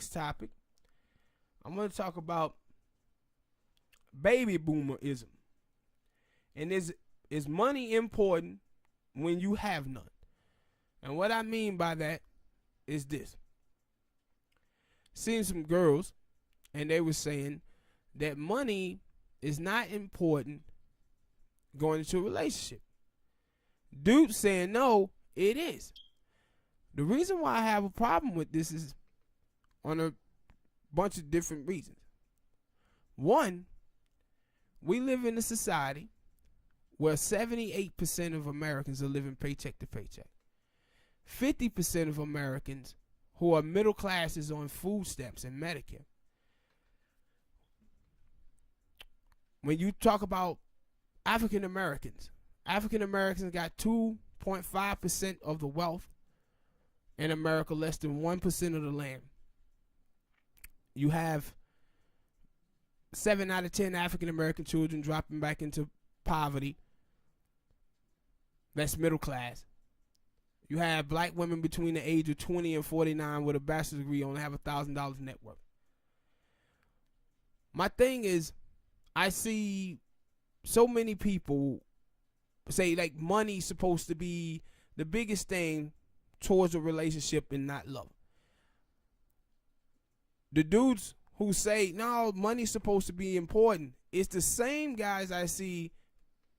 next topic, I'm going to talk about Baby Boomerism. And is money important when you have none? And what I mean by that is this. Seeing some girls, and they were saying that money is not important going into a relationship. Dude saying no, it is. The reason why I have a problem with this is on a bunch of different reasons. One, we live in a society where 78% of Americans are living paycheck to paycheck. 50% of Americans who are middle class is on food stamps and Medicare. When you talk about African Americans got 2.5% of the wealth in America, less than 1% of the land. You have 7 out of 10 African American children dropping back into poverty. That's middle class. You have black women between the age of 20 and 49 with a bachelor's degree only have $1,000 net worth. My thing is, I see so many people say like money's supposed to be the biggest thing towards a relationship and not love. The dudes who say, no, money's supposed to be important, it's the same guys I see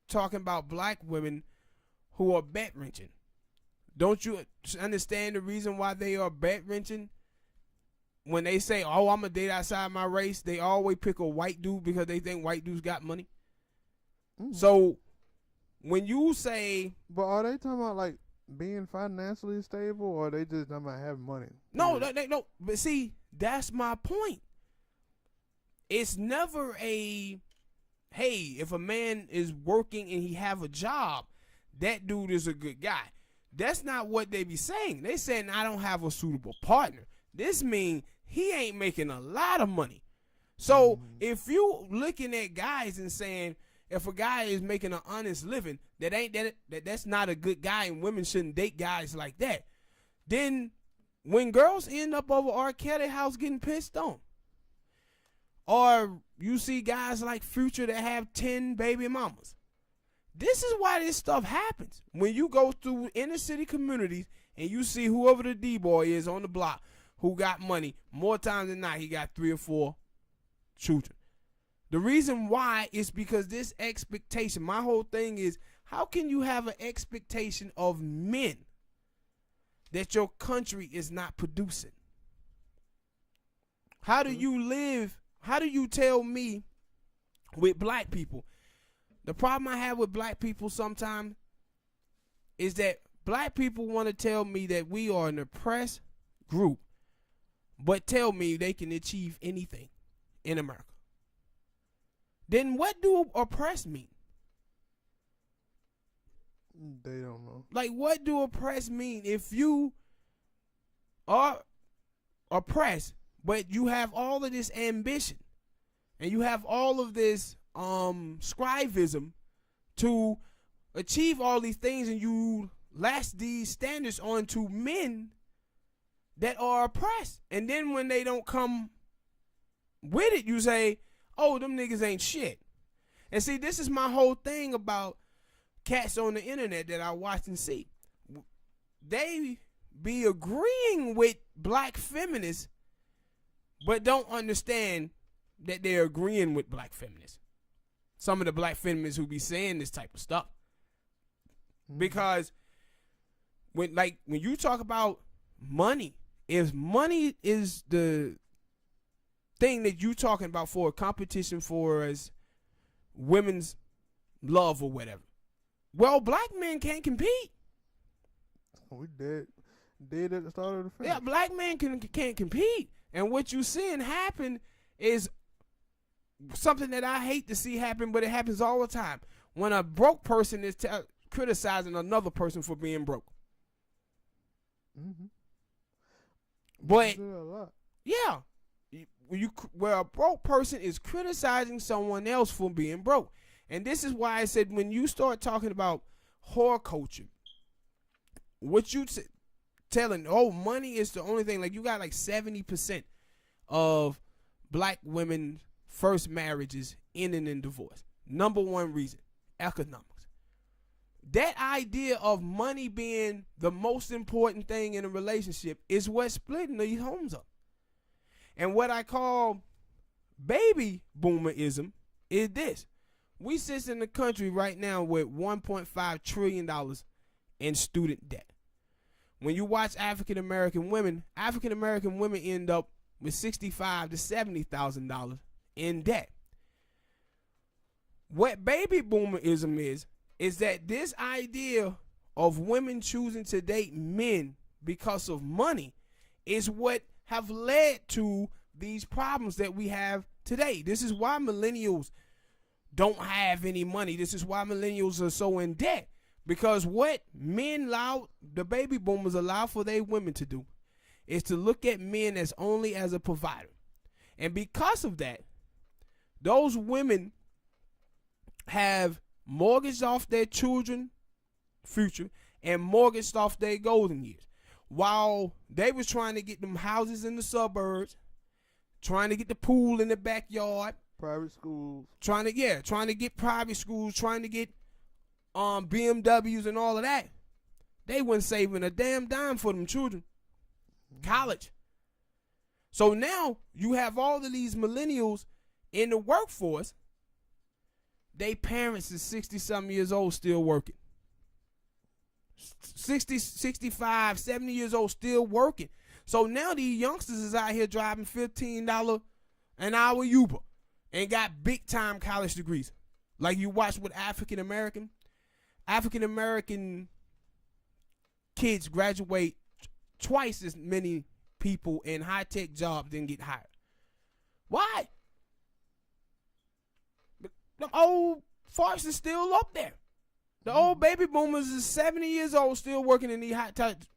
talking about black women who are bet wrenching. Don't you understand the reason why they are bet wrenching? When they say, oh, I'm going to date outside my race, they always pick a white dude because they think white dudes got money. So when you say... But are they talking about like being financially stable, or are they just talking about having money? No, no. But see, that's my point. It's never a, hey, if a man is working and he have a job, that dude is a good guy. That's not what they be saying. They saying I don't have a suitable partner. This mean he ain't making a lot of money. So if you looking at guys and saying if a guy is making an honest living, that's not a good guy, and women shouldn't date guys like that, then when girls end up over R. Kelly house getting pissed on, or you see guys like Future that have 10 baby mamas, this is why this stuff happens. When you go through inner city communities and you see whoever the D-boy is on the block who got money, more times than not, he got 3 or 4 children. The reason why is because this expectation, my whole thing is, how can you have an expectation of men that your country is not producing? How do you live? How do you tell me with black people? The problem I have with black people sometimes is that black people want to tell me that we are an oppressed group, but tell me they can achieve anything in America. Then what do oppressed mean? They don't know. Like, what do oppressed mean? If you are oppressed, but you have all of this ambition, and you have all of this scrivism to achieve all these things, and you lash these standards onto men that are oppressed, and then when they don't come with it, you say, oh, them niggas ain't shit. And see, this is my whole thing about cats on the internet that I watch and see. They be agreeing with black feminists, but don't understand that they're agreeing with black feminists. Some of the black feminists who be saying this type of stuff. Because when you talk about money, if money is the thing that you talking about for a competition for as women's love or whatever, well, black men can't compete. We dead at the start of the film. Yeah, black men can't compete. And what you seeing happen is something that I hate to see happen, but it happens all the time. When a broke person is criticizing another person for being broke. But yeah, where a broke person is criticizing someone else for being broke. And this is why I said when you start talking about whore culture, what you telling, oh, money is the only thing, like you got like 70% of black women's first marriages ending in divorce. Number one reason, economics. That idea of money being the most important thing in a relationship is what's splitting these homes up. And what I call baby boomerism is this. We sit in the country right now with $1.5 trillion in student debt. When you watch African American women end up with $65,000 to $70,000 in debt. What baby boomerism is that this idea of women choosing to date men because of money is what have led to these problems that we have today. This is why millennials don't have any money. This is why millennials are so in debt. Because what men allow, the baby boomers allow for their women to do is to look at men as only as a provider. And because of that, those women have mortgaged off their children's future and mortgaged off their golden years. While they was trying to get them houses in the suburbs, trying to get the pool in the backyard, private schools, trying to get private schools, trying to get BMWs and all of that, they weren't saving a damn dime for them children. College. So now you have all of these millennials in the workforce. They parents is 60-something years old still working. 60, 65, 70 years old still working. So now these youngsters is out here driving $15 an hour Uber and got big time college degrees. Like you watch with African American kids graduate twice as many people in high-tech jobs than get hired. Why? The old farts is still up there. The old baby boomers is 70 years old still working in the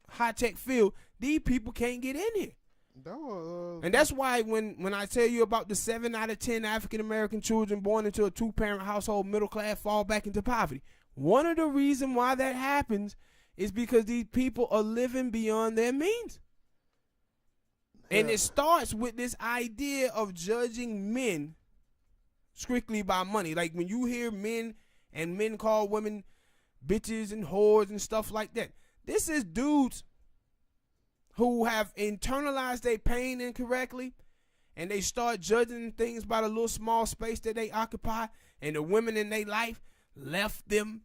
high-tech field. These people can't get in here. And that's why when I tell you about the 7 out of 10 African-American children born into a two-parent household, middle class, fall back into poverty, one of the reasons why that happens is because these people are living beyond their means. Yeah. And it starts with this idea of judging men strictly by money. Like when you hear men call women bitches and whores and stuff like that, this is dudes who have internalized their pain incorrectly, and they start judging things by the little small space that they occupy, and the women in their life left them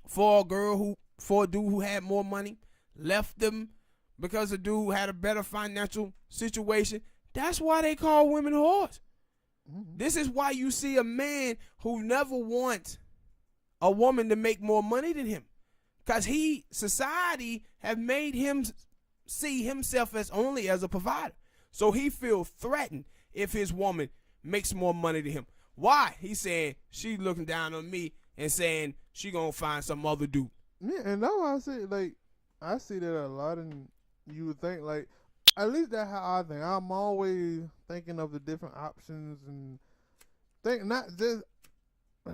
for a dude who had more money, left them because a dude had a better financial situation. That's why they call women whores. Mm-hmm. This is why you see a man who never wants a woman to make more money than him, because society have made him see himself as only as a provider. So he feels threatened if his woman makes more money than him. Why? He's saying she looking down on me and saying she gonna find some other dude. Yeah, and that's why I say, like, I see that a lot, and you would think, like, at least that's how I think. I'm always thinking of the different options and not just,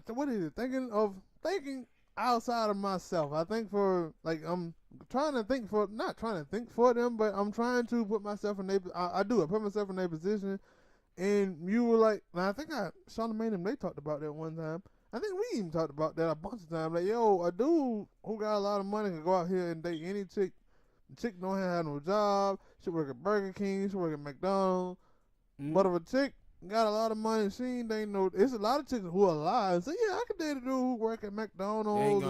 what is it? Thinking outside of myself. I think for, like, I'm trying to think for, not trying to think for them, but I'm trying to put myself in their, I put myself in their position. And you were like, and I think Shauna May and they talked about that one time. I think we even talked about that a bunch of times. Like, yo, a dude who got a lot of money can go out here and date any chick. The chick don't have no job. She work at Burger King. She work at McDonald's. Mm-hmm. But if a chick got a lot of money, she ain't no. It's a lot of chicks who are alive. So yeah, I could date a dude who work at McDonald's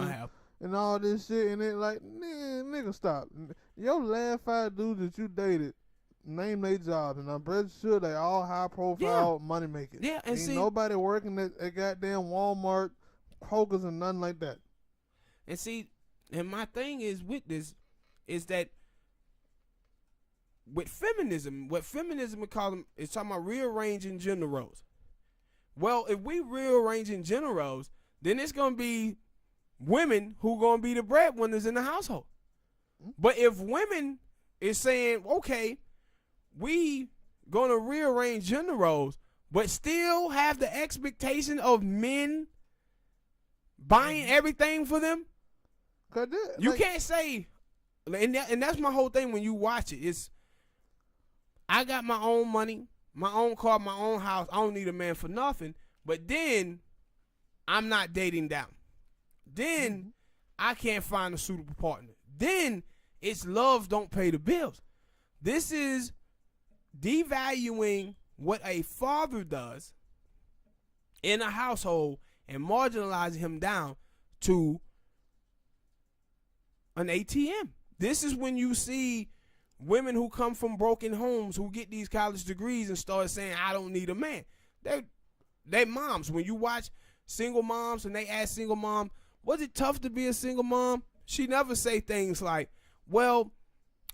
and all this shit. And it like, nigga, stop. Your last 5 dudes that you dated, name their jobs, and I'm pretty sure they all high profile money makers. Yeah, and ain't nobody working at goddamn Walmart, Kroger's, and nothing like that. And see, and my thing is with this is that with feminism, what feminism would call them is talking about rearranging gender roles. Well, if we rearranging gender roles, then it's gonna be women who gonna be the breadwinners in the household. Mm-hmm. But if women is saying, okay, we gonna rearrange gender roles, but still have the expectation of men buying everything for them. You can't say, and that's my whole thing when you watch it. It's I got my own money, my own car, my own house. I don't need a man for nothing. But then I'm not dating down. Then I can't find a suitable partner. Then it's love don't pay the bills. This is devaluing what a father does in a household and marginalizing him down to an ATM. This is when you see women who come from broken homes who get these college degrees and start saying, I don't need a man. They moms. When you watch single moms and they ask single mom, was it tough to be a single mom? She never say things like, well,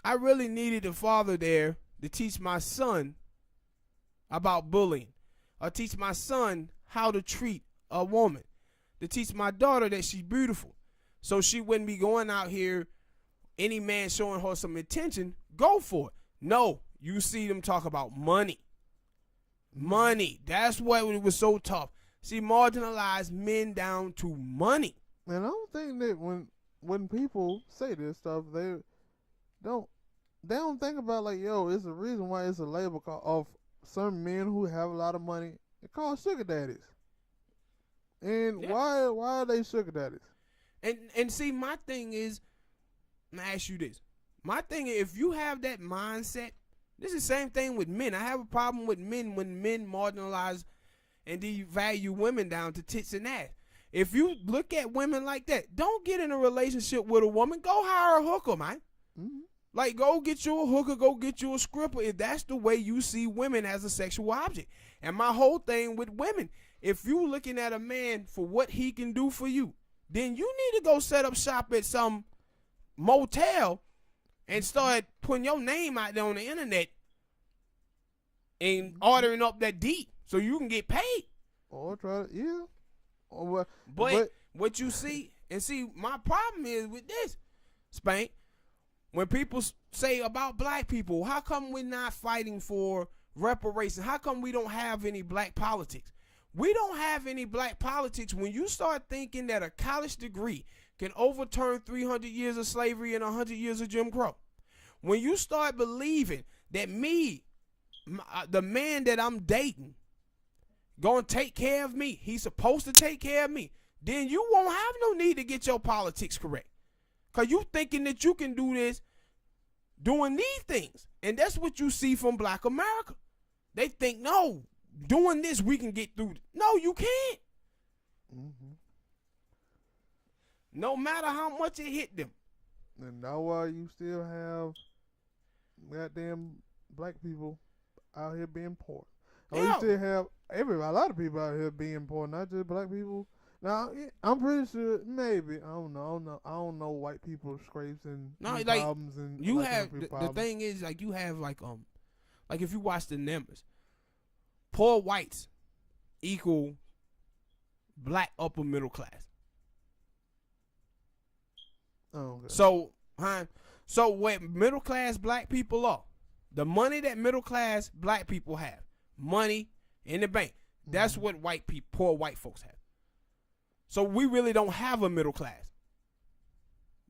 I really needed a father there to teach my son about bullying, or teach my son how to treat a woman, to teach my daughter that she's beautiful, so she wouldn't be going out here, any man showing her some attention, go for it. No, you see them talk about money. Money. That's why it was so tough. See, marginalized men down to money. And I don't think that when people say this stuff, they don't think about like, yo, it's a reason why it's a label of some men who have a lot of money. It's called sugar daddies. And why are they sugar daddies? And see, my thing is, I'm gonna ask you this. My thing is, if you have that mindset, this is the same thing with men. I have a problem with men when men marginalize and devalue women down to tits and ass. If you look at women like that, don't get in a relationship with a woman. Go hire a hooker, man. Mm-hmm. Like, go get you a hooker, go get you a scripper, if that's the way you see women as a sexual object. And my whole thing with women, if you looking at a man for what he can do for you, then you need to go set up shop at some motel and start putting your name out there on the internet and ordering up that deep so you can get paid. Or try to, yeah. Or, but what you see, and see, my problem is with this, Spank, when people say about black people, how come we're not fighting for reparations? How come we don't have any black politics? We don't have any black politics when you start thinking that a college degree can overturn 300 years of slavery and 100 years of Jim Crow. When you start believing that the man that I'm dating, gonna take care of me, he's supposed to take care of me, then you won't have no need to get your politics correct. Because you thinking that you can do this doing these things. And that's what you see from black America. They think, no, doing this we can get through. No, you can't. Mm-hmm. No matter how much it hit them. And now why you still have goddamn black people out here being poor. Or you still have a lot of people out here being poor, not just black people. Now, I'm pretty sure, maybe, I don't know white people scrapes and problems. And you have, the thing is, like, you have, like if you watch the numbers, poor whites equal black upper middle class. Oh, okay. So what middle class black people are, the money that middle class black people have, money in the bank, that's what poor white folks have. So we really don't have a middle class.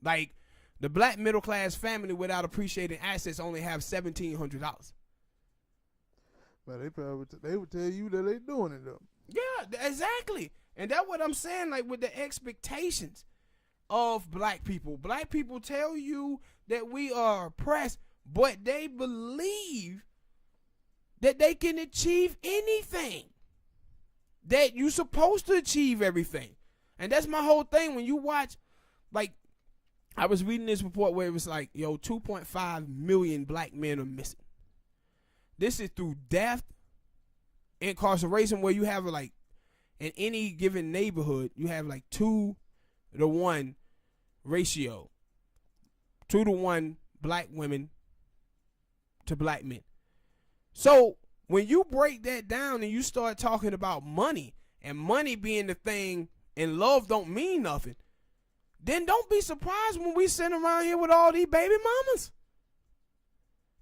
Like, the black middle class family without appreciating assets only have $1,700. But they would tell you that they doing it though. Yeah, exactly. And that's what I'm saying, like, with the expectations of black people. Black people tell you that we are oppressed, but they believe that they can achieve anything, that you're supposed to achieve everything. And that's my whole thing. When you watch, like, I was reading this report where it was like, 2.5 million black men are missing. This is through death, incarceration, where you have, like, in any given neighborhood, you have like 2-to-1 ratio. 2-to-1 black women to black men. So when you break that down and you start talking about money, and money being the thing and love don't mean nothing, then don't be surprised when we sit around here with all these baby mamas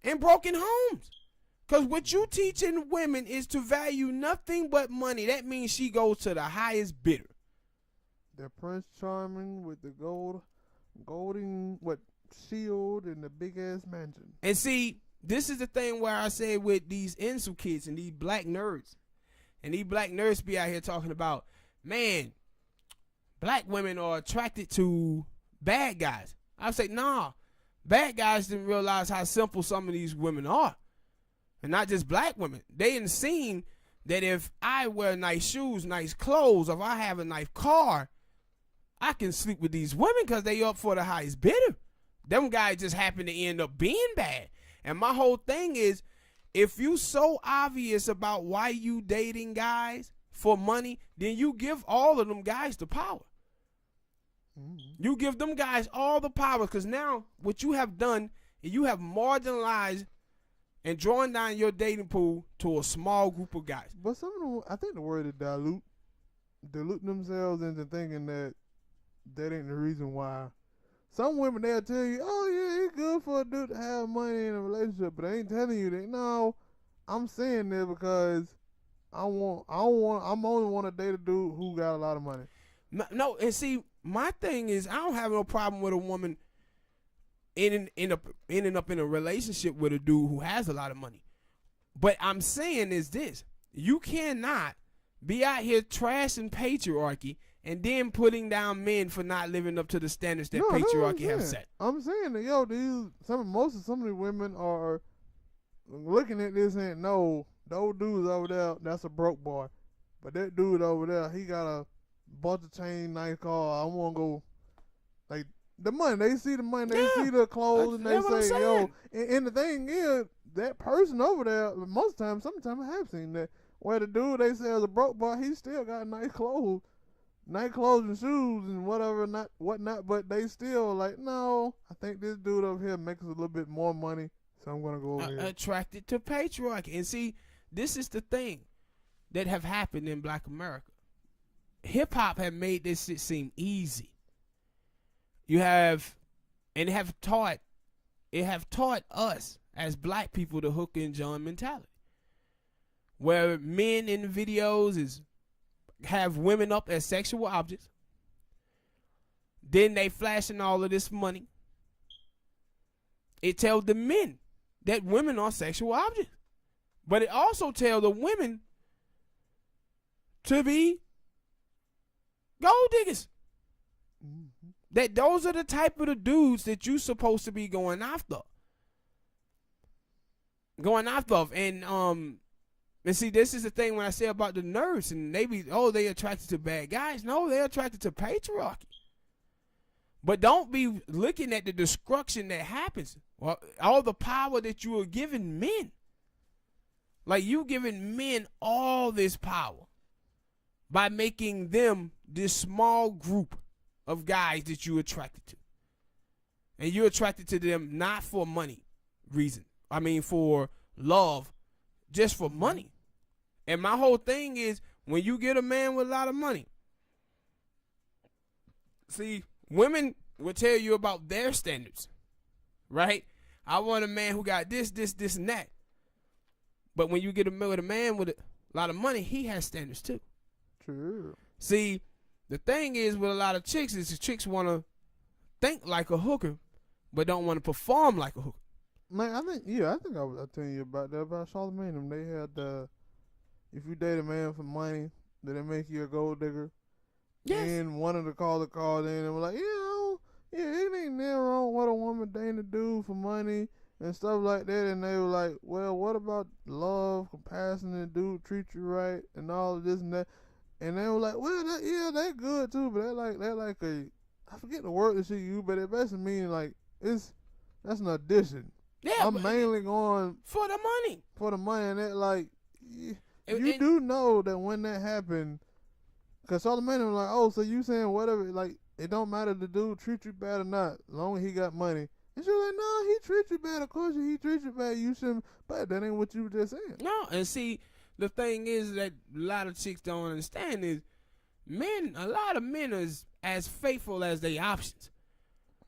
in broken homes. Because what you teaching women is to value nothing but money. That means she goes to the highest bidder. The Prince Charming with the golden shield and the big ass mansion. And see, this is the thing where I say with these incel kids and these black nerds, and these black nerds be out here talking about, man, black women are attracted to bad guys. I say, nah, bad guys didn't realize how simple some of these women are. And not just black women. They didn't seen that if I wear nice shoes, nice clothes, if I have a nice car, I can sleep with these women because they up for the highest bidder. Them guys just happen to end up being bad. And my whole thing is, if you so obvious about why you dating guys for money, then you give all of them guys the power. You give them guys all the power, because now what you have done is you have marginalized and drawing down your dating pool to a small group of guys. But some of them, I think the word is dilute themselves into thinking that ain't the reason why. Some women, they'll tell you, oh yeah, it's good for a dude to have money in a relationship, but they ain't telling you that. No, I'm saying that because I only want to date a dude who got a lot of money. No, and see, my thing is, I don't have no problem with a woman ending up in a relationship with a dude who has a lot of money. But I'm saying is this: you cannot be out here trashing patriarchy and then putting down men for not living up to the standards that patriarchy have set. I'm saying that some of the women are looking at this and no, those dudes over there, that's a broke boy, but that dude over there, he got a bunch of chain, nice car. I want to go, like, the money. They see the money, they see the clothes, and they say, yo. And the thing is, that person over there, most times, sometimes I have seen that, where the dude they say is a broke boy, he still got nice clothes and shoes and whatnot, but they still like, no, I think this dude over here makes a little bit more money, so I'm gonna go over here. Attracted to patriarchy. And see, this is the thing that have happened in Black America. Hip hop have made this shit seem easy. It have taught us as black people the hook and John mentality, where men in videos have women up as sexual objects. Then they flashing all of this money. It tells the men that women are sexual objects, but it also tells the women to be gold diggers. Mm-hmm. That those are the type of the dudes that you supposed to be going after. And see, this is the thing when I say about the nerds, and they attracted to bad guys. No, they're attracted to patriarchy. But don't be looking at the destruction that happens. Well, all the power that you are giving men. Like, you giving men all this power by making them this small group of guys that you're attracted to. And you're attracted to them not for money reason. I mean, for love, just for money. And my whole thing is, when you get a man with a lot of money, see, women will tell you about their standards, right? I want a man who got this, and that. But when you get a man with a lot of money, he has standards too. True. See, the thing is with a lot of chicks is the chicks want to think like a hooker, but don't want to perform like a hooker. Man, I think I was telling you about that, about Charlamagne. They had if you date a man for money, then it make you a gold digger. Yes. And one of the caller called in and was like, it ain't nothing wrong with a woman dating a dude for money and stuff like that. And they were like, well, what about love, compassion, and dude treat you right and all of this and that. And they were like, well, that's good too, but they're like I forget the word that she used, but it basically means like that's an addition. Yeah, I'm mainly going for the money. For the money, and that like you do know that when that happened, because Charlamagne was like, oh, so you saying whatever, like it don't matter the dude treat you bad or not, as long as he got money. And she was like, no, he treats you bad. Of course he treats you bad. You shouldn't. But that ain't what you were just saying. No, and see, the thing is that a lot of chicks don't understand is a lot of men are as faithful as their options.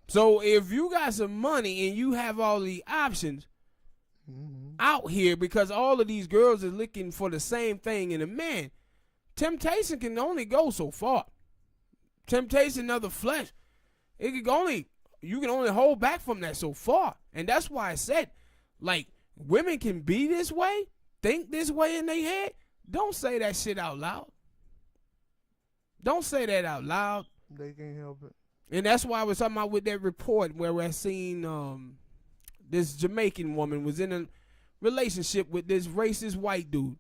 So if you got some money and you have all the options out here, because all of these girls are looking for the same thing in a man, temptation can only go so far. Temptation of the flesh, you can only hold back from that so far. And that's why I said, like, women can be this way, think this way in their head, don't say that shit out loud. Don't say that out loud. They can't help it. And that's why I was talking about with that report where I seen this Jamaican woman was in a relationship with this racist white dude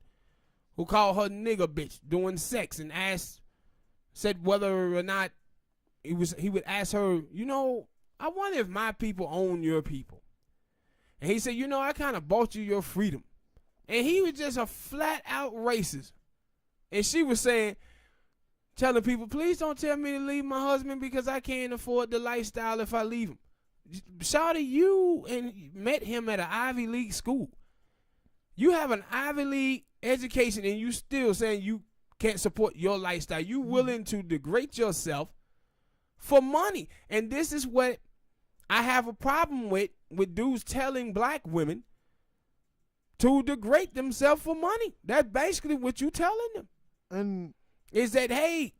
who called her nigger bitch doing sex and said whether or not he would ask her, you know, I wonder if my people own your people. And he said, you know, I kind of bought you your freedom. And he was just a flat out racist. And she was saying, telling people, please don't tell me to leave my husband because I can't afford the lifestyle if I leave him. Shawty, you met him at an Ivy League school. You have an Ivy League education and you still saying you can't support your lifestyle. You willing to degrade yourself for money. And this is what I have a problem with dudes telling black women to degrade themselves for money. That's basically what you telling them. And is that, hey,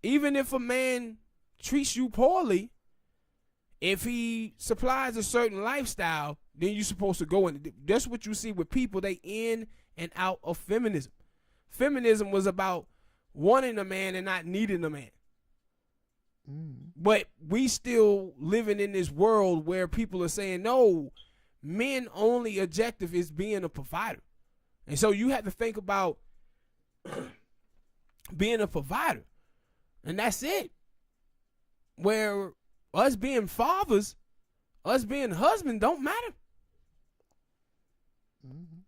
even if a man treats you poorly, if he supplies a certain lifestyle, then you're supposed to go in. That's what you see with people. They in and out of feminism. Feminism was about wanting a man and not needing a man. But we still living in this world where people are saying, no, men only objective is being a provider. And so you have to think about being a provider. And that's it. Where us being fathers, us being husbands don't matter.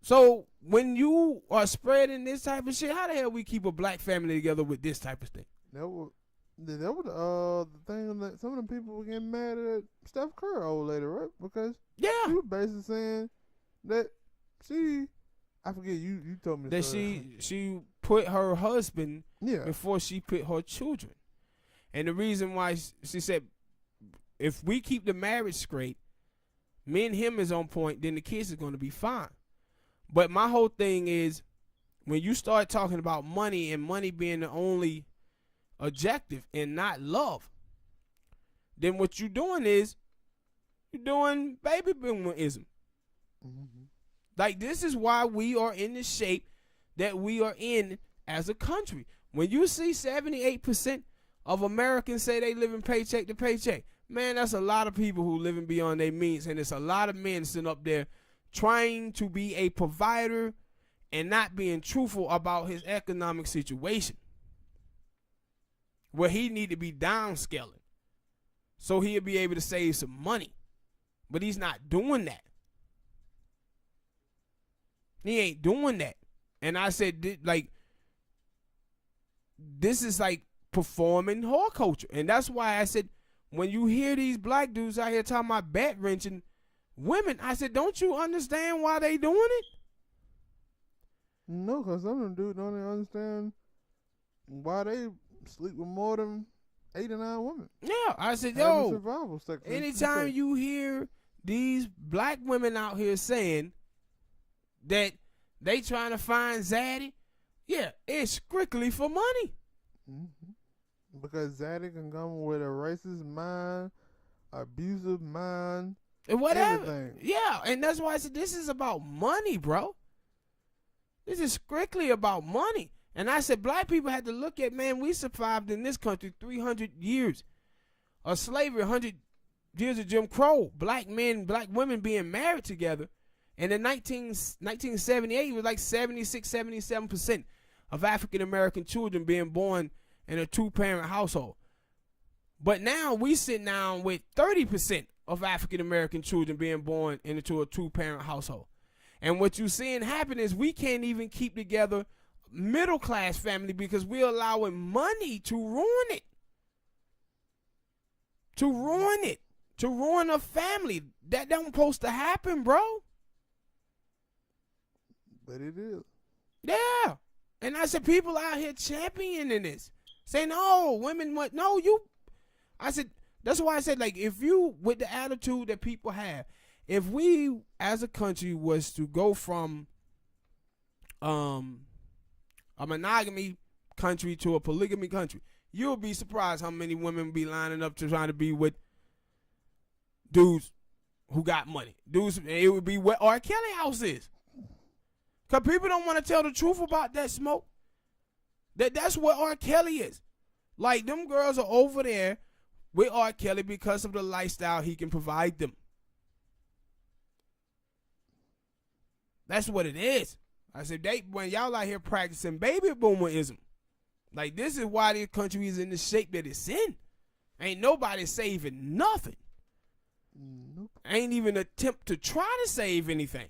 So when you are spreading this type of shit, how the hell we keep a black family together with this type of thing? That was the thing that some of the people were getting mad at Steph Curry old lady, right? Because she was basically saying that I forget, you told me that she put her husband before she put her children. And the reason why she said, if we keep the marriage straight, me and him is on point, then the kids is going to be fine. But my whole thing is, when you start talking about money and money being the only objective and not love, then what you're doing is you're doing baby boomerism. Like, this is why we are in the shape that we are in as a country. When you see 78% of Americans say they living paycheck to paycheck, man, that's a lot of people who living beyond their means, and it's a lot of men sitting up there trying to be a provider and not being truthful about his economic situation, where he need to be downscaling so he'll be able to save some money. But he's not doing that. He ain't doing that. And I said, like, this is like performing whore culture. And that's why I said, when you hear these black dudes out here talking about back wrenching women, I said, don't you understand why they doing it? No, because some of them dudes don't even understand why they sleep with more than 8 or 9 women. Yeah, I said, yo, anytime you hear these black women out here saying that they trying to find Zaddy, yeah, it's strictly for money. Because Zaddy can come with a racist mind, abusive mind, and whatever. Everything. Yeah, and that's why I said this is about money, bro. This is strictly about money. And I said black people had to look at, man, we survived in this country 300 years of slavery, 100 years of Jim Crow, black men, black women being married together. And in 1978, it was like 76, 77% of African-American children being born in a 2-parent household. But now we sit down with 30% of African-American children being born into a 2-parent household. And what you're seeing happen is we can't even keep together middle-class family because we're allowing money to ruin it. To ruin a family. That don't supposed to happen, bro. But it is. Yeah. And I said, people out here championing this. Saying, oh, women want, no, you. I said, that's why I said, like, if you, with the attitude that people have, if we as a country was to go from a monogamy country to a polygamy country, you'll be surprised how many women be lining up to trying to be with dudes who got money. Dudes, it would be where R. Kelly house is. Because people don't want to tell the truth about that, Smoke. That's what R. Kelly is. Like, them girls are over there with R. Kelly because of the lifestyle he can provide them. That's what it is. I said, when y'all out here practicing baby boomerism, like, this is why this country is in the shape that it's in. Ain't nobody saving nothing. Nope. Ain't even attempt to try to save anything.